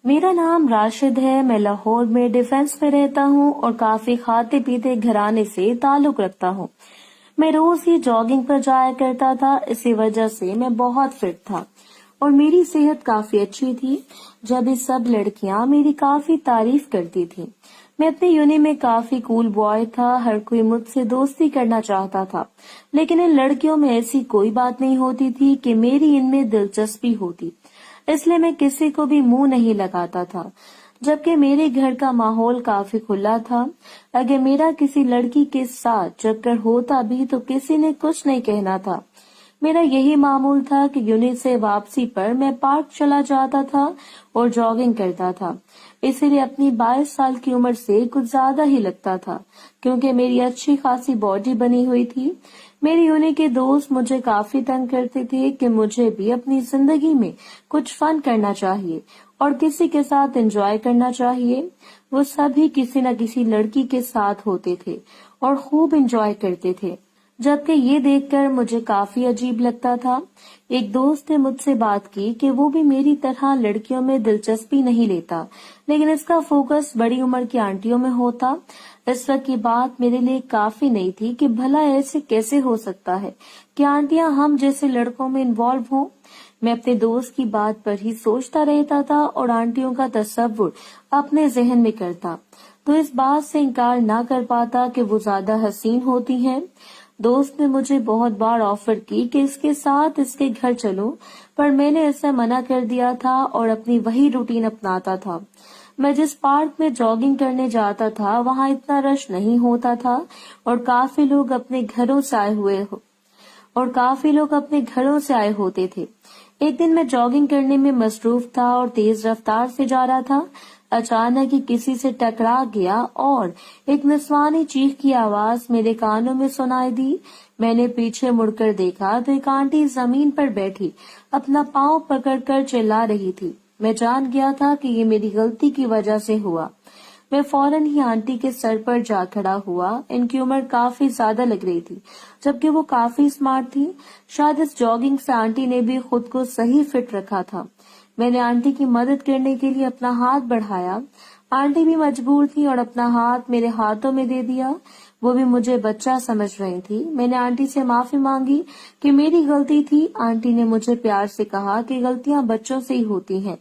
मेरा नाम राशिद है। मैं लाहौर में डिफेंस में रहता हूँ और काफी खाते पीते घराने से ताल्लुक रखता हूँ। मैं रोज ही जॉगिंग पर जाया करता था, इसी वजह से मैं बहुत फिट था और मेरी सेहत काफी अच्छी थी। जब ये सब लड़कियां मेरी काफी तारीफ करती थी। मैं अपनी यूनि में काफी कूल बॉय था, हर कोई मुझसे दोस्ती करना चाहता था, लेकिन इन लड़कियों में ऐसी कोई बात नहीं होती थी कि मेरी इनमें दिलचस्पी होती, इसलिए मैं किसी को भी मुंह नहीं लगाता था। जबकि मेरे घर का माहौल काफी खुला था। अगर मेरा किसी लड़की के साथ चक्कर होता भी तो किसी ने कुछ नहीं कहना था। मेरा यही मामूल था कि यूनिट से वापसी पर मैं पार्क चला जाता था और जॉगिंग करता था। इसीलिए अपनी 22 साल की उम्र से कुछ ज्यादा ही लगता था, क्योंकि मेरी अच्छी खासी बॉडी बनी हुई थी। मेरी यूनिट के दोस्त मुझे काफी तंग करते थे कि मुझे भी अपनी जिंदगी में कुछ फन करना चाहिए और किसी के साथ एंजॉय करना चाहिए। वो सभी किसी न किसी लड़की के साथ होते थे और खूब एंजॉय करते थे, जबकि ये देखकर मुझे काफी अजीब लगता था। एक दोस्त ने मुझसे बात की कि वो भी मेरी तरह लड़कियों में दिलचस्पी नहीं लेता, लेकिन इसका फोकस बड़ी उम्र की आंटियों में होता। इस वक्त की बात मेरे लिए काफी नई थी कि भला ऐसे कैसे हो सकता है कि आंटियां हम जैसे लड़कों में इन्वॉल्व हों। मैं अपने दोस्त की बात पर ही सोचता रहता था और आंटियों का तस्वुर अपने जहन में करता, तो इस बात से इनकार ना कर पाता कि वो ज्यादा हसीन होती हैं। दोस्त ने मुझे बहुत बार ऑफर की कि इसके साथ इसके घर चलूं, पर मैंने ऐसा मना कर दिया था और अपनी वही रूटीन अपनाता था। मैं जिस पार्क में जॉगिंग करने जाता था वहां इतना रश नहीं होता था और काफी लोग अपने घरों से आए होते थे। एक दिन मैं जॉगिंग करने में मसरूफ था और तेज रफ्तार से जा रहा था। अचानक ही किसी से टकरा गया और एक निस्वानी चीख की आवाज मेरे कानों में सुनाई दी। मैंने पीछे मुड़कर देखा तो एक आंटी जमीन पर बैठी अपना पांव पकड़कर चिल्ला रही थी। मैं जान गया था कि ये मेरी गलती की वजह से हुआ। मैं फौरन ही आंटी के सर पर जा खड़ा हुआ। इनकी उम्र काफी ज्यादा लग रही थी, जबकि वो काफी स्मार्ट थी। शायद इस जॉगिंग से आंटी ने भी खुद को सही फिट रखा था। मैंने आंटी की मदद करने के लिए अपना हाथ बढ़ाया। आंटी भी मजबूर थी और अपना हाथ मेरे हाथों में दे दिया। वो भी मुझे बच्चा समझ रही थी। मैंने आंटी से माफी मांगी कि मेरी गलती थी। आंटी ने मुझे प्यार से कहा कि गलतियां बच्चों से ही होती हैं।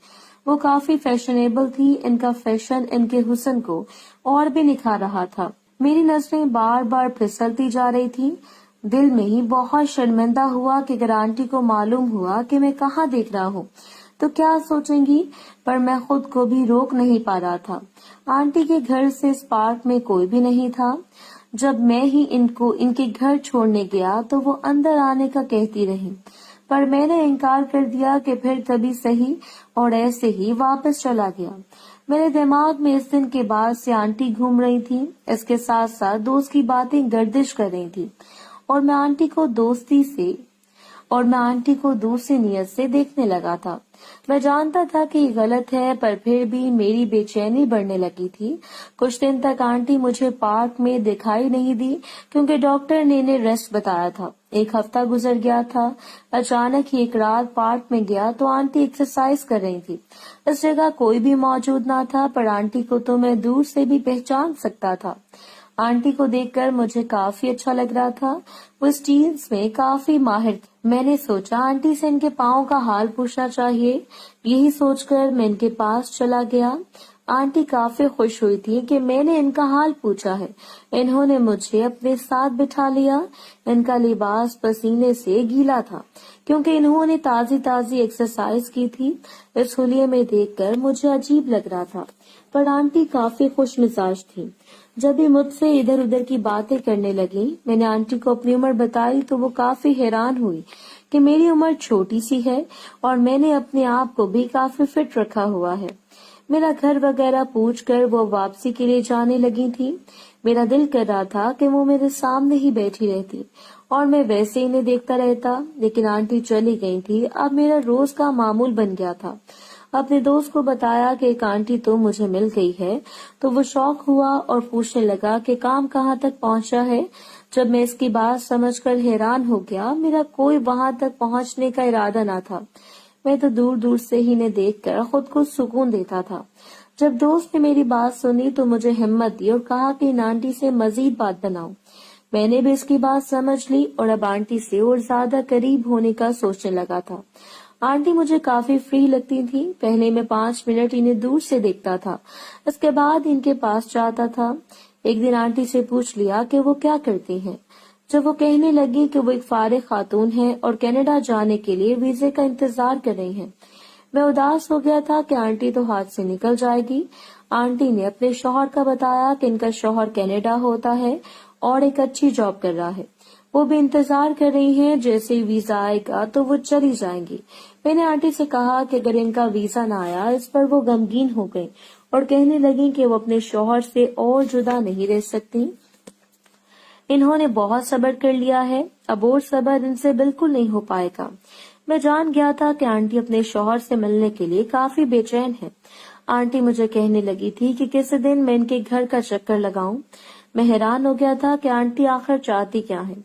वो काफी फैशनेबल थी। इनका फैशन इनके हुस्न को और भी निखार रहा था। मेरी नजरें बार बार फिसलती जा रही थी। दिल में ही बहुत शर्मिंदा हुआ कि अगर आंटी को मालूम हुआ कि मैं कहाँ देख रहा हूँ तो क्या सोचेंगी, पर मैं खुद को भी रोक नहीं पा रहा था। आंटी के घर से इस पार्क में कोई भी नहीं था। जब मैं ही इनको इनके घर छोड़ने गया तो वो अंदर आने का कहती रही, पर मैंने इनकार कर दिया कि फिर कभी सही, और ऐसे ही वापस चला गया। मेरे दिमाग में इस दिन के बाद से आंटी घूम रही थी। इसके साथ साथ दोस्त की बातें गर्दिश कर रही थी और मैं आंटी को दूसरी नियत से देखने लगा था। मैं जानता था कि ये गलत है, पर फिर भी मेरी बेचैनी बढ़ने लगी थी। कुछ दिन तक आंटी मुझे पार्क में दिखाई नहीं दी, क्योंकि डॉक्टर ने इन्हें रेस्ट बताया था। एक हफ्ता गुजर गया था। अचानक ही एक रात पार्क में गया तो आंटी एक्सरसाइज कर रही थी। इस जगह कोई भी मौजूद ना था, पर आंटी को तो मैं दूर से भी पहचान सकता था। आंटी को देखकर मुझे काफी अच्छा लग रहा था। वो स्टील्स में काफी माहिर थी। मैंने सोचा आंटी से इनके पाँव का हाल पूछना चाहिए। यही सोचकर मैं इनके पास चला गया। आंटी काफी खुश हुई थी कि मैंने इनका हाल पूछा है। इन्होंने मुझे अपने साथ बिठा लिया। इनका लिबास पसीने से गीला था, क्योंकि इन्होंने ताजी ताजी एक्सरसाइज की थी। इस हुलिये में देखकर मुझे अजीब लग रहा था, पर आंटी काफी खुश मिजाज थी। जब भी मुझसे इधर उधर की बातें करने लगी, मैंने आंटी को अपनी उम्र बताई तो वो काफी हैरान हुई कि मेरी उम्र छोटी सी है और मैंने अपने आप को भी काफी फिट रखा हुआ है। मेरा घर वगैरह पूछकर वो वापसी के लिए जाने लगी थी। मेरा दिल कर रहा था कि वो मेरे सामने ही बैठी रहती और मैं वैसे ही इन्हें देखता रहता, लेकिन आंटी चली गई थी। अब मेरा रोज का मामूल बन गया था। अपने दोस्त को बताया कि एक आंटी तो मुझे मिल गई है, तो वो शौक हुआ और पूछने लगा कि काम कहाँ तक पहुँचा है। जब मैं इसकी बात समझकर हैरान हो गया, मेरा कोई वहां तक पहुँचने का इरादा न था। मैं तो दूर दूर से ही इन्हें देखकर खुद को सुकून देता था। जब दोस्त ने मेरी बात सुनी तो मुझे हिम्मत दी और कहा कि इन आंटी से मजीद बात बनाओ। मैंने भी इसकी बात समझ ली और अब आंटी से और ज्यादा करीब होने का सोचने लगा था। आंटी मुझे काफी फ्री लगती थी। पहले मैं 5 मिनट इन्हें दूर से देखता था, इसके बाद इनके पास जाता था। एक दिन आंटी से पूछ लिया कि वो क्या करती हैं। जब वो कहने लगी कि वो एक फारिग खातून है और कनाडा जाने के लिए वीजे का इंतजार कर रही हैं, मैं उदास हो गया था कि आंटी तो हाथ से निकल जाएगी। आंटी ने अपने शौहर का बताया कि इनका शौहर कनाडा होता है और एक अच्छी जॉब कर रहा है। वो भी इंतजार कर रही हैं, जैसे ही वीजा आएगा तो वो चली जाएंगी। मैंने आंटी से कहा कि अगर इनका वीजा न आया, इस पर वो गमगीन हो गई और कहने लगी कि वो अपने शौहर से और जुदा नहीं रह सकती। इन्होंने बहुत सब्र कर लिया है, अब और सब्र इनसे बिल्कुल नहीं हो पाएगा। मैं जान गया था कि आंटी अपने शौहर से मिलने के लिए काफी बेचैन है। आंटी मुझे कहने लगी थी कि किसी दिन मैं इनके घर का चक्कर लगाऊं। मैं हैरान हो गया था कि आंटी आखिर चाहती क्या है,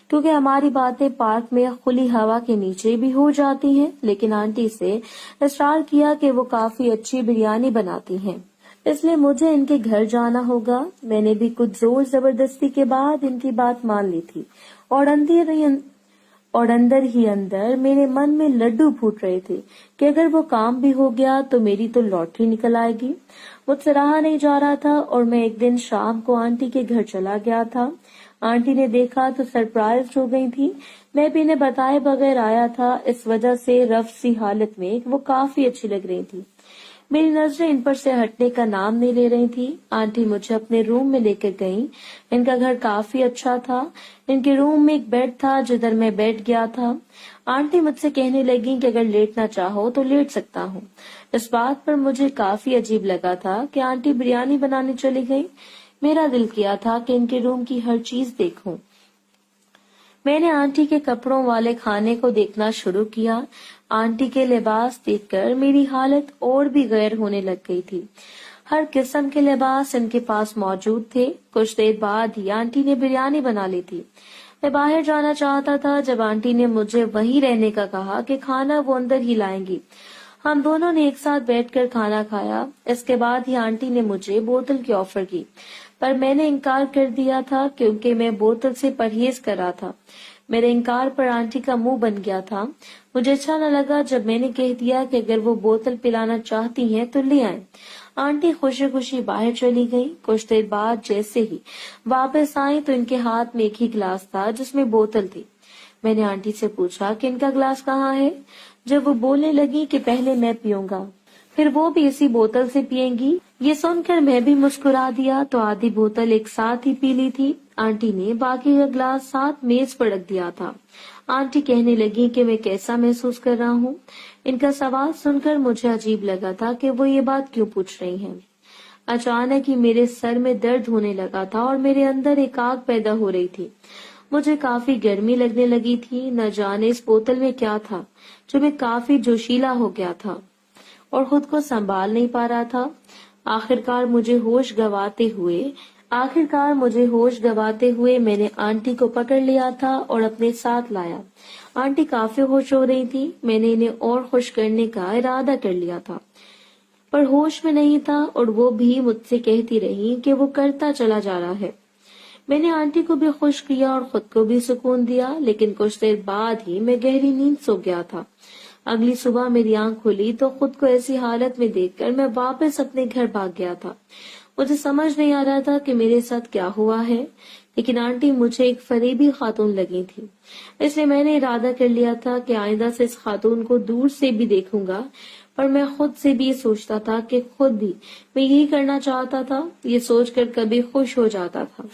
क्योंकि हमारी बातें पार्क में खुली हवा के नीचे भी हो जाती हैं। लेकिन आंटी से इसरार किया कि वो काफी अच्छी बिरयानी बनाती हैं, इसलिए मुझे इनके घर जाना होगा। मैंने भी कुछ जोर जबरदस्ती के बाद इनकी बात मान ली थी और अंदर ही अंदर मेरे मन में लड्डू फूट रहे थे कि अगर वो काम भी हो गया तो मेरी तो लॉटरी निकल आएगी। मुझसे रहा नहीं जा रहा था और मैं एक दिन शाम को आंटी के घर चला गया था। आंटी ने देखा तो सरप्राइज हो गई थी। मैं भी इन्हें बताए बगैर आया था, इस वजह से रफ सी हालत में वो काफी अच्छी लग रही थी। मेरी नजरें इन पर से हटने का नाम नहीं ले रही थी। आंटी मुझे अपने रूम में लेकर गईं। इनका घर काफी अच्छा था। इनके रूम में एक बेड था जिधर मैं बैठ गया था। आंटी मुझसे कहने लगी कि अगर लेटना चाहो तो लेट सकता हूँ। इस बात पर मुझे काफी अजीब लगा था कि आंटी बिरयानी बनाने चली गई। मेरा दिल किया था कि इनके रूम की हर चीज देखूं। मैंने आंटी के कपड़ों वाले खाने को देखना शुरू किया। आंटी के लिबास देखकर मेरी हालत और भी गैर होने लग गई थी। हर किस्म के लिबास इनके पास मौजूद थे। कुछ देर बाद ही आंटी ने बिरयानी बना ली थी। मैं बाहर जाना चाहता था जब आंटी ने मुझे वहीं रहने का कहा कि खाना वो अंदर ही लाएंगी। हम दोनों ने एक साथ बैठकर खाना खाया। इसके बाद ही आंटी ने मुझे बोतल की ऑफर की, पर मैंने इनकार कर दिया था क्योंकि मैं बोतल से परहेज कर रहा था। मेरे इनकार पर आंटी का मुंह बन गया था। मुझे अच्छा न लगा जब मैंने कह दिया कि अगर वो बोतल पिलाना चाहती हैं तो ले आए। आंटी खुशी खुशी बाहर चली गई। कुछ देर बाद जैसे ही वापस आई तो इनके हाथ में एक ही गिलास था जिसमें बोतल थी। मैंने आंटी से पूछा कि इनका गिलास कहाँ है। जब वो बोलने लगी कि पहले मैं पीऊंगा, फिर वो भी इसी बोतल से पिएंगी, ये सुनकर मैं भी मुस्कुरा दिया तो आधी बोतल एक साथ ही पी ली थी। आंटी ने बाकी का गिलास साथ मेज पर रख दिया था। आंटी कहने लगी कि मैं कैसा महसूस कर रहा हूँ। इनका सवाल सुनकर मुझे अजीब लगा था कि वो ये बात क्यों पूछ रही हैं। अचानक ही मेरे सर में दर्द होने लगा था और मेरे अंदर एक आग पैदा हो रही थी। मुझे काफी गर्मी लगने लगी थी। न जाने इस बोतल में क्या था जो मैं काफी जोशीला हो गया था और खुद को संभाल नहीं पा रहा था। आखिरकार मुझे होश गवाते हुए मैंने आंटी को पकड़ लिया था और अपने साथ लाया। आंटी काफी खुश हो रही थी। मैंने इन्हें और खुश करने का इरादा कर लिया था, पर होश में नहीं था और वो भी मुझसे कहती रही कि वो करता चला जा रहा है। मैंने आंटी को भी खुश किया और खुद को भी सुकून दिया, लेकिन कुछ देर बाद ही मैं गहरी नींद सो गया था। अगली सुबह मेरी आंख खुली तो खुद को ऐसी हालत में देखकर मैं वापस अपने घर भाग गया था। मुझे समझ नहीं आ रहा था कि मेरे साथ क्या हुआ है, लेकिन आंटी मुझे एक फरेबी खातून लगी थी। इसलिए मैंने इरादा कर लिया था कि आइंदा से इस खातून को दूर से भी देखूंगा। पर मैं खुद से भी ये सोचता था कि खुद भी मैं यही करना चाहता था। ये सोचकर कभी खुश हो जाता था।